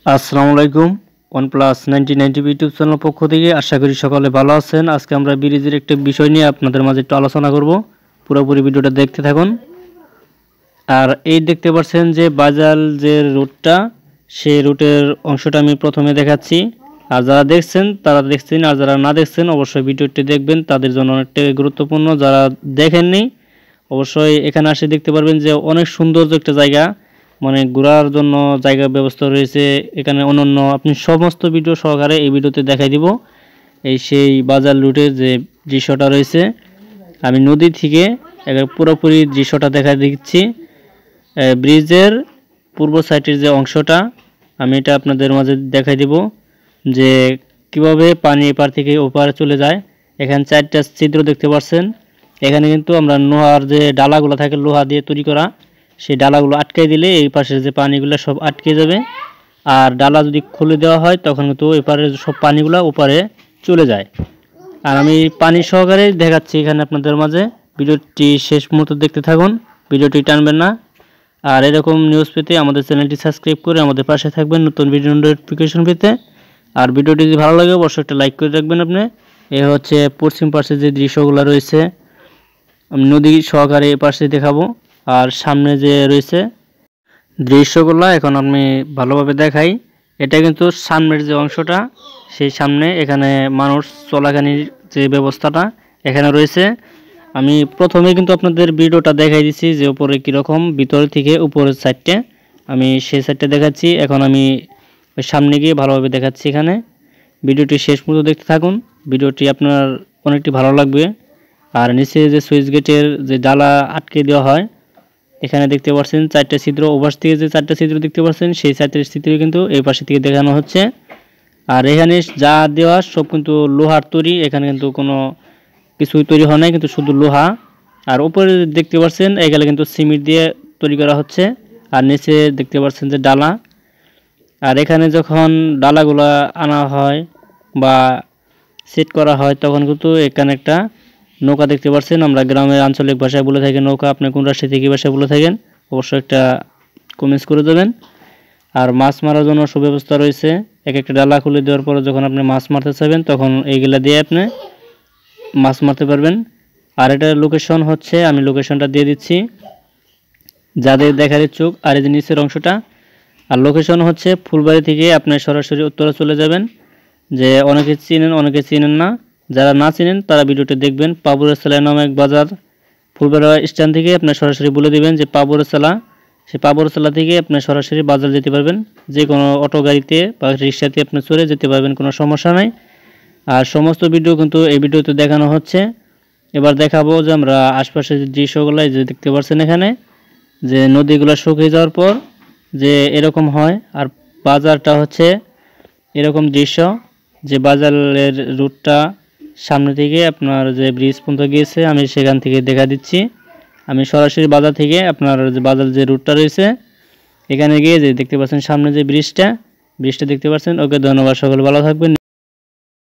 আসসালামু আলাইকুম। OnePlus 9090 YouTube channel পক্ষ থেকে আশা করি সকলে ভালো আছেন। আজকে আমরা ব্রিজের একটা বিষয় নিয়ে আপনাদের মাঝে একটু আলোচনা করব। পুরোপুরি ভিডিওটা দেখতে থাকুন। আর এই দেখতে পাচ্ছেন যে বাজাল যে রুটটা, সেই রুটের অংশটা আমি প্রথমে দেখাচ্ছি। আর যারা দেখছেন তারা দেখছেন, আর যারা না দেখছেন অবশ্যই ভিডিওটি দেখবেন, তাদের জন্য অনেকটা গুরুত্বপূর্ণ। যারা দেখেননি অবশ্যই এখানে আসে দেখতে পারবেন যে অনেক সুন্দর একটা জায়গা, মানে ঘোরার জন্য জায়গা ব্যবস্থা রয়েছে এখানে অনন্য। আপনি সমস্ত ভিডিও সহকারে এই ভিডিওতে দেখাই দিব। এই সেই বাজার রুটের যে দৃশ্যটা রয়েছে, আমি নদী থেকে একবার পুরোপুরি দৃশ্যটা দেখা দিচ্ছি। ব্রিজের পূর্ব সাইডের যে অংশটা আমি এটা আপনাদের মাঝে দেখাই দিব যে কিভাবে পানি এপার থেকে ওপারে চলে যায়। এখানে 4টা ছিদ্র দেখতে পাচ্ছেন। এখানে কিন্তু আমরা লোহার যে ডালাগুলো থাকে, লোহা দিয়ে তৈরি করা, সেই ডালাগুলো আটকে দিলে এই পাশের যে পানিগুলো সব আটকে যাবে। আর ডালা যদি খুলে দেওয়া হয় তখন কিন্তু এপারের সব পানিগুলো ওপারে চলে যায়। আর আমি পানি সহকারে দেখাচ্ছি এখানে আপনাদের মাঝে। ভিডিওটি শেষ মুহূর্ত দেখতে থাকুন, ভিডিওটি টানবেন না। আর এরকম নিউজ পেতে আমাদের চ্যানেলটি সাবস্ক্রাইব করে আমাদের পাশে থাকবেন নতুন ভিডিও নোটিফিকেশন পেতে। আর ভিডিওটি যদি ভালো লাগে অবশ্যই একটা লাইক করে রাখবেন আপনি। এ হচ্ছে পশ্চিম পাশে যে দৃশ্যগুলো রয়েছে, আমি নদী সহকারে এ পাশে দেখাবো। আর সামনে যে রয়েছে দৃশ্যগুলো এখন আমি ভালোভাবে দেখাই। এটা কিন্তু সামনের যে অংশটা, সেই সামনে এখানে মানুষ চলাকানির যে ব্যবস্থাটা এখানে রয়েছে। আমি প্রথমে কিন্তু আপনাদের ভিডিওটা দেখাই দিচ্ছি যে উপরে কীরকম, ভিতর থেকে উপরের সাইডটা আমি সেই সাইডটা দেখাচ্ছি। এখন আমি ওই সামনে গিয়ে ভালোভাবে দেখাচ্ছি এখানে। ভিডিওটি শেষ পর্যন্ত দেখতে থাকুন, ভিডিওটি আপনার অনেকটি ভালো লাগবে। আর নিচে যে সুইচ গেটের যে ডালা আটকে দেওয়া হয়, এখানে দেখতে পাচ্ছেন 4টা ছিদ্র। ওপাশ থেকে যে 4টা ছিদ্র দেখতে পাচ্ছেন সেই 4টা ছিদ্র কিন্তু এই পাশে থেকে দেখানো হচ্ছে। আর এখানে যা দেওয়া সব কিন্তু লোহার তৈরি, এখানে কিন্তু কোনো কিছুই তৈরি হয় নাই, কিন্তু শুধু লোহা। আর উপরে দেখতে পাচ্ছেন এখানে কিন্তু সিমেন্ট দিয়ে তৈরি করা হচ্ছে। আর নিচে দেখতে পাচ্ছেন যে ডালা। আর এখানে যখন ডালাগুলা আনা হয় বা সেট করা হয় তখন কিন্তু এখানে একটা নৌকা দেখতে পাচ্ছেন। আমরা গ্রামের আঞ্চলিক ভাষায় বলে থাকি নৌকা, আপনি কোন রাষ্ট্র থেকে ভাষায় বলে থাকেন অবশ্যই একটা কমেন্টস করে দেবেন। আর মাছ মারার জন্য সুব্যবস্থা রয়েছে। এক একটা ডালা খুলে দেওয়ার পরে যখন আপনি মাছ মারতে চাইবেন তখন এইগুলা দিয়ে আপনি মাছ মারতে পারবেন। আর এটার লোকেশন হচ্ছে, আমি লোকেশনটা দিয়ে দিচ্ছি যাদের দেখার ইচ্ছুক। আর এই যে নিচের অংশটা, আর লোকেশন হচ্ছে ফুলবাড়ি থেকে আপনি সরাসরি উত্তরে চলে যাবেন। যে অনেকে চিনেন অনেকে চিনেন না, যারা না চিনেন তারা ভিডিওটি দেখবেন। পাবুরের সেলা নামে এক বাজার, ফুলবাড়ি স্ট্যান্ড থেকে আপনি সরাসরি বলে দিবেন যে পাবুরের সেলা। সেই পাবুরের সেলা থেকে আপনি সরাসরি বাজার যেতে পারবেন, যে কোনো অটো গাড়িতে বা রিক্সাতে আপনি চড়ে যেতে পারবেন, কোনো সমস্যা নাই। আর সমস্ত ভিডিও কিন্তু এই ভিডিওতে দেখানো হচ্ছে। এবার দেখাবো যে আমরা আশপাশের যে দৃশ্যগুলো যে দেখতে পাচ্ছেন এখানে, যে নদীগুলো শুকিয়ে যাওয়ার পর যে এরকম হয়। আর বাজারটা হচ্ছে এরকম দৃশ্য, যে বাজারের রুটটা সামনে থেকে আপনার যে ব্রিজ পর্যন্ত গিয়েছে আমি সেখান থেকে দেখা দিচ্ছি। আমি সরাসরি বাজার থেকে আপনার যে বাজার যে রুটটা রয়েছে এখানে গিয়ে যে দেখতে পাচ্ছেন সামনে যে ব্রিজটা দেখতে পাচ্ছেন। ওকে, ধন্যবাদ, সকলে ভালো থাকবেন।